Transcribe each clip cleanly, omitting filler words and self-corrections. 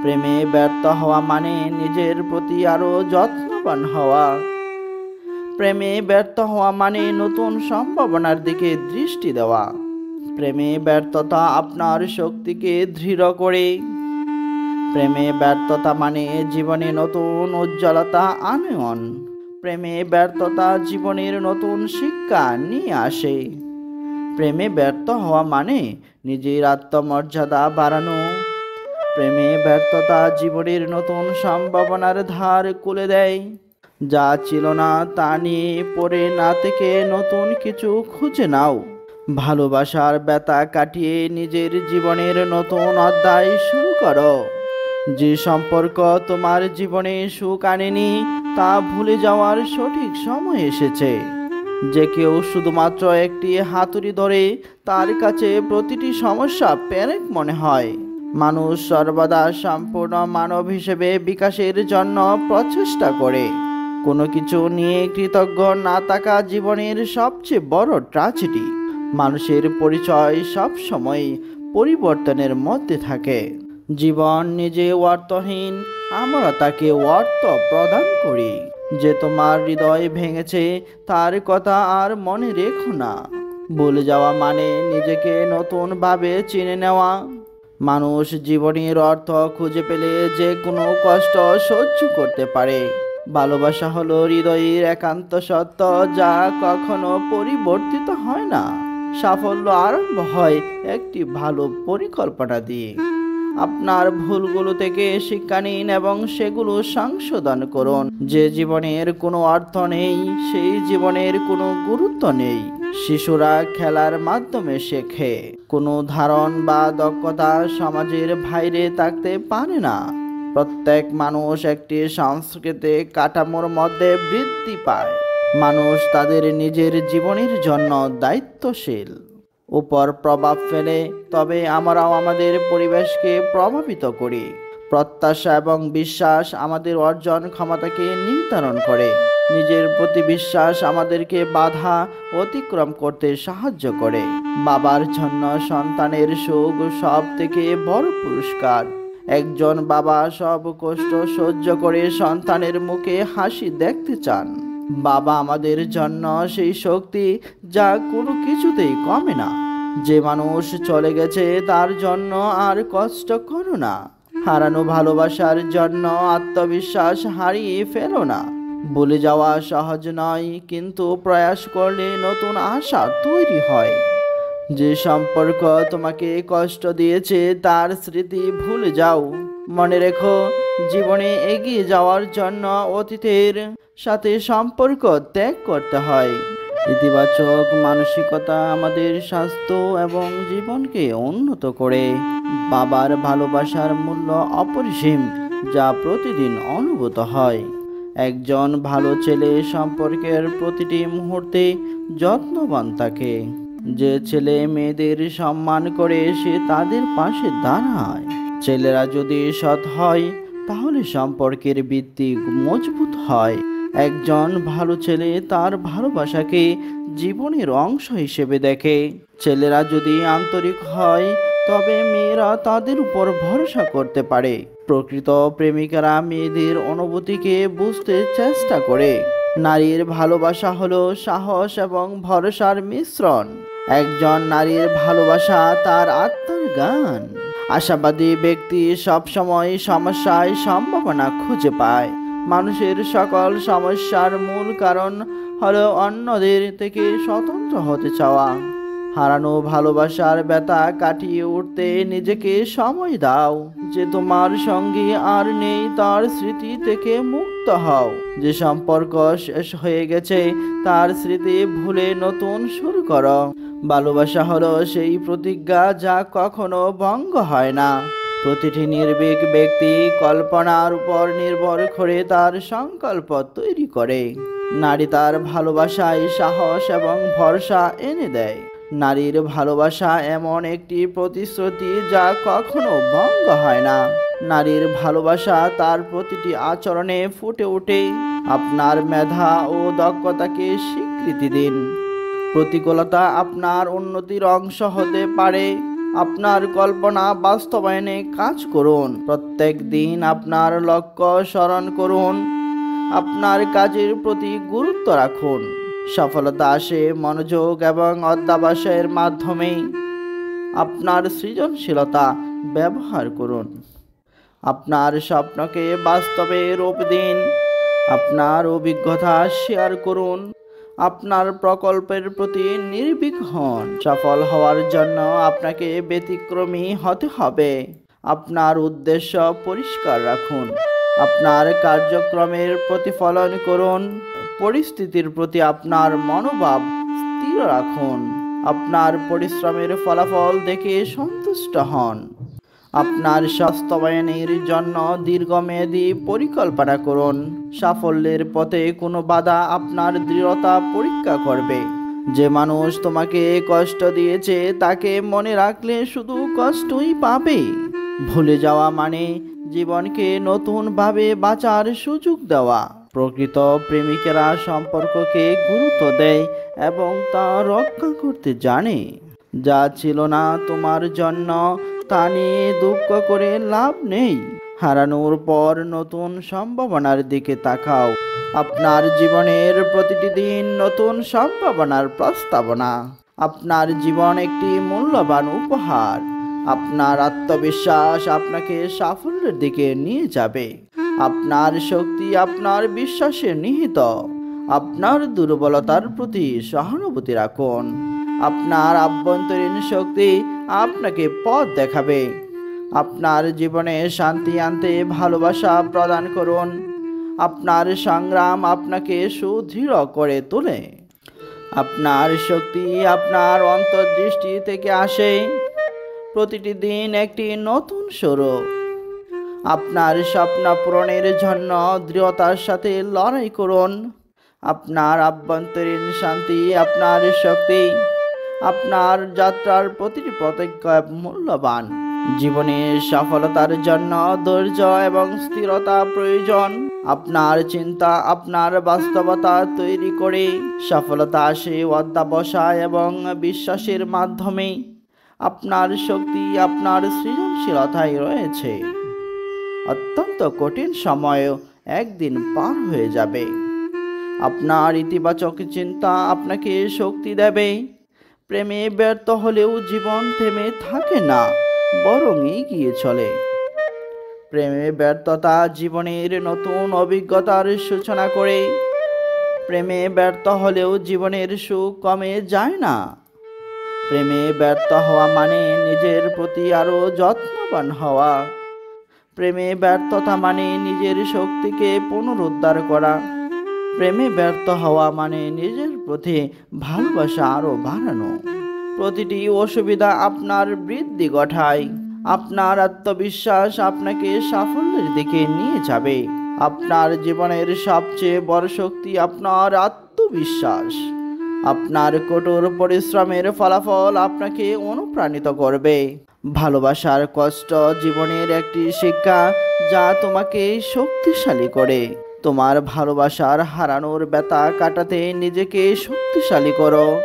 প্রেমে ব্যর্থ হওয়া মানে নিজের প্রতি আরো যত্নবান হওয়া। প্রেমে ব্যর্থ হওয়া মানে নতুন সম্ভাবনার দিকে দৃষ্টি দেওয়া। প্রেমে ব্যর্থতা আপনার শক্তিকে দৃঢ় করে। প্রেমে ব্যর্থতা মানে জীবনে নতুন উজ্জ্বলতা আনয়ন। প্রেমে ব্যর্থতা জীবনের নতুন শিক্ষা নিয়ে আসে। প্রেমে ব্যর্থ হওয়া মানে নিজের আত্মমর্যাদা বাড়ানো। প্রেমে ব্যর্থতা জীবনের নতুন সম্ভাবনার ধার খুলে দেয়। যা ছিল না তা নিয়ে পড়ে না থেকে নতুন কিছু খুঁজে নাও। ভালোবাসার ব্যথা কাটিয়ে নিজের জীবনের নতুন অধ্যায় শুরু করো। যে সম্পর্ক তোমার জীবনে সুখ আনেনি তা ভুলে যাওয়ার সঠিক সময় এসেছে। যে কেউ শুধুমাত্র একটি হাতুড়ি ধরে তার কাছে প্রতিটি সমস্যা পেরেক মনে হয়। মানুষ সর্বদা সম্পূর্ণ মানব হিসেবে বিকাশের জন্য প্রচেষ্টা করে। কোনো কিছু নিয়ে কৃতজ্ঞ না থাকা জীবনের সবচেয়ে বড় ট্র্যাজেডি। মানুষের পরিচয় সবসময় পরিবর্তনের মধ্যে থাকে। জীবন নিজে অর্থহীন, আমরা তাকে অর্থ প্রদান করি। যে তোমার হৃদয় ভেঙেছে তার কথা আর মনে রেখো না। ভুলে যাওয়া মানে নিজেকে নতুনভাবে চিনে নেওয়া। মানুষ জীবনের অর্থ খুঁজে পেলে যে কোনো কষ্ট সহ্য করতে পারে। ভালোবাসা হলো হৃদয়ের একান্ত সত্য, যা কখনো পরিবর্তিত হয় না। সাফল্য আরম্ভ হয় একটি ভালো পরিকল্পনা দিয়ে। আপনার ভুলগুলো থেকে শিক্ষা নিন এবং সেগুলো সংশোধন করুন। যে জীবনের কোনো অর্থ নেই সেই জীবনের কোনো গুরুত্ব নেই। শিশুরা খেলার মাধ্যমে শেখে। কোনো ধারণ বা দক্ষতা সমাজের বাইরে থাকতে পারে না। প্রত্যেক মানুষ একটি সাংস্কৃতিক কাঠামোর মধ্যে বৃদ্ধি পায়। মানুষ তাদের নিজের জীবনের জন্য দায়িত্বশীল। উপর প্রভাব ফেলে, তবে আমরাও আমাদের পরিবেশকে প্রভাবিত করি। প্রত্যাশা এবং বিশ্বাস আমাদের অর্জন ক্ষমতাকে নির্ধারণ করে। নিজের প্রতি বিশ্বাস আমাদেরকে বাধা অতিক্রম করতে সাহায্য করে। বাবার জন্য সন্তানের সুখ সব থেকে বড় পুরস্কার। একজন বাবা সব কষ্ট সহ্য করে সন্তানের মুখে হাসি দেখতে চান। বাবা আমাদের জন্য সেই শক্তি যা কোনো কিছুতেই কমে না। যে মানুষ চলে গেছে তার জন্য আর কষ্ট করো না। হারানো ভালোবাসার জন্য আত্মবিশ্বাস হারিয়ে ফেলো না। ভুলে যাওয়া সহজ নয়, কিন্তু প্রয়াস করলে নতুন আশা তৈরি হয়। যে সম্পর্ক তোমাকে কষ্ট দিয়েছে তার স্মৃতি ভুলে যাও। মনে রেখো, জীবনে এগিয়ে যাওয়ার জন্য অতীতের সাথে সম্পর্ক ত্যাগ করতে হয়। ইতিবাচক মানসিকতা আমাদের স্বাস্থ্য এবং জীবনকে উন্নত করে। বাবার ভালোবাসার মূল্য অপরিসীম, যা প্রতিদিন অনুভূত হয়। একজন ভালো ছেলে সম্পর্কের প্রতিটি মুহূর্তে যত্নবান থাকে। যে ছেলে মেয়েদের সম্মান করে সে তাদের পাশে দাঁড়ায়। ছেলেরা যদি সৎ হয় তাহলে সম্পর্কের ভিত্তি মজবুত হয়। একজন ভালো ছেলে তার ভালোবাসাকে জীবনের অংশ হিসেবে দেখে। ছেলেরা যদি আন্তরিক হয় তবে মেয়েরা তাদের উপর ভরসা করতে পারে। প্রকৃত প্রেমিকারা মেয়েদের অনুভূতিকে বুঝতে চেষ্টা করে। নারীর ভালোবাসা হলো সাহস এবং ভরসার মিশ্রণ। একজন নারীর ভালোবাসা তার আত্মার গান। আশাবাদী ব্যক্তি সবসময় সমস্যায় সম্ভাবনা খুঁজে পায়। মানুষের সকল সমস্যার মূল কারণ হলো অন্যদের থেকে স্বতন্ত্র হতে চাওয়া। হারানো ভালোবাসার ব্যথা কাটিয়ে উঠতে নিজেকে সময় দাও। যে তোমার সঙ্গী আর নেই তার স্মৃতি থেকে মুক্ত হও। যে সম্পর্ক শেষ হয়ে গেছে তার স্মৃতি ভুলে নতুন শুরু করো। ভালোবাসা হলো সেই প্রতিজ্ঞা যা কখনো ভঙ্গ হয় না। প্রতিটি নির্ভীক ব্যক্তি কল্পনার উপর নির্ভর করে তার সংকল্প তৈরি করে। নারী তার ভালোবাসায় সাহস এবং ভরসা এনে দেয়। নারীর ভালোবাসা এমন একটি প্রতিশ্রুতি যা কখনো ভঙ্গ হয় না। নারীর ভালোবাসা তার প্রতিটি আচরণে ফুটে ওঠে। আপনার মেধা ও দক্ষতাকে স্বীকৃতি দিন। প্রতিকূলতা আপনার উন্নতির অংশ হতে পারে। আপনার কল্পনা বাস্তবায়নে কাজ করুন। প্রত্যেক দিন আপনার লক্ষ্য স্মরণ করুন। আপনার কাজের প্রতি গুরুত্ব রাখুন। সফলতা আসে মনোযোগ এবং অধ্যবসায়ের মাধ্যমে। আপনার সৃজনশীলতা ব্যবহার করুন। আপনার স্বপ্নকে বাস্তবে রূপ দিন। আপনার অভিজ্ঞতা শেয়ার করুন। আপনার প্রকল্পের প্রতি নির্ভীক হন। সফল হওয়ার জন্য আপনাকে ব্যতিক্রমী হতে হবে। আপনার উদ্দেশ্য পরিষ্কার রাখুন। আপনার কার্যক্রমের প্রতিফলন করুন। পরিস্থিতির প্রতি আপনার মনোভাব স্থির রাখুন। আপনার পরিশ্রমের ফলাফল দেখে সন্তুষ্ট হন। আপনার বাস্তবায়নের জন্য দীর্ঘমেয়াদী পরিকল্পনা করুন। সাফল্যের পথে কোনো বাধা আপনার দৃঢ়তা পরীক্ষা করবে। যে মানুষ তোমাকে কষ্ট দিয়েছে তাকে মনে রাখলে শুধু কষ্টই পাবে। ভুলে যাওয়া মানে জীবনকে নতুনভাবে বাঁচার সুযোগ দেওয়া। প্রকৃত প্রেমিকেরা সম্পর্ককে গুরুত্ব দেয় এবং তা রক্ষা করতে জানে। যা ছিল না তোমার জন্য তা নিয়ে দুঃখ করে লাভ নেই। হারানোর পর নতুন সম্ভাবনার দিকে তাকাও। আপনার জীবনের প্রতিটি দিন নতুন সম্ভাবনার প্রস্তাবনা। আপনার জীবন একটি মূল্যবান উপহার। আপনার আত্মবিশ্বাস আপনাকে সাফল্যের দিকে নিয়ে যাবে। আপনার শক্তি আপনার বিশ্বাসে নিহিত। আপনার দুর্বলতার প্রতি সহানুভূতি রাখুন। আপনার আভ্যন্তরীণ শক্তি আপনাকে পথ দেখাবে। আপনার জীবনে শান্তি আনতে ভালোবাসা প্রদান করুন। আপনার সংগ্রাম আপনাকে সুদৃঢ় করে তোলে। আপনার শক্তি আপনার অন্তর্দৃষ্টি থেকে আসে। প্রতিটি দিন একটি নতুন শুরু। আপনার স্বপ্ন পূরণের জন্য দৃঢ়তার সাথে লড়াই করুন। আপনার আভ্যন্তরীণ শান্তি আপনার শক্তি। আপনার যাত্রার প্রতিটি পদক্ষেপ মূল্যবান। জীবনের সফলতার জন্য ধৈর্য এবং স্থিরতা প্রয়োজন। আপনার চিন্তা আপনার বাস্তবতা তৈরি করে। সফলতা আসে অধ্যবসায় এবং বিশ্বাসের মাধ্যমে। আপনার শক্তি আপনার সৃজনশীলতায় রয়েছে। অত্যন্ত কঠিন সময়ও একদিন পার হয়ে যাবে। আপনার ইতিবাচক চিন্তা আপনাকে শক্তি দেবে। প্রেমে ব্যর্থ হলেও জীবন থেমে থাকে না, বরং এগিয়ে চলে। প্রেমে ব্যর্থতা জীবনের নতুন অভিজ্ঞতার সূচনা করে। প্রেমে ব্যর্থ হলেও জীবনের সুখ কমে যায় না। প্রেমে ব্যর্থ হওয়া মানে নিজের প্রতি আরো যত্নবান হওয়া। প্রেমে ব্যর্থতা মানে নিজের শক্তিকে পুনরুদ্ধার করা। প্রেমে ব্যর্থ হওয়া মানে নিজের প্রতি ভালোবাসা আরো বাড়ানো। প্রতিটি অসুবিধা আপনার বৃদ্ধি ঘটায়। আপনার আত্মবিশ্বাস আপনাকে সাফল্যের দিকে নিয়ে যাবে। আপনার জীবনের সবচেয়ে বড় শক্তি আপনার আত্মবিশ্বাস। আপনার কঠোর পরিশ্রমের ফলাফল আপনাকে অনুপ্রাণিত করবে। ভালোবাসার কষ্ট জীবনের একটি শিক্ষা যা তোমাকে শক্তিশালী করে। তোমার ভালোবাসার হারানোর ব্যথা কাটাতে নিজেকে শক্তিশালী করো।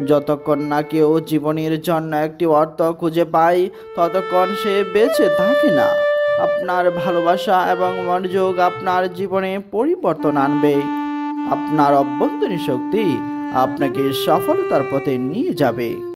যতক্ষণ না কেউ জীবনের জন্য একটি অর্থ খুঁজে পায় ততক্ষণ সে বেঁচে থাকে না। আপনার ভালোবাসা এবং মনোযোগ আপনার জীবনে পরিবর্তন আনবে। আপনার অভ্যন্তরীণ শক্তি আপনাকে সফলতার পথে নিয়ে যাবে।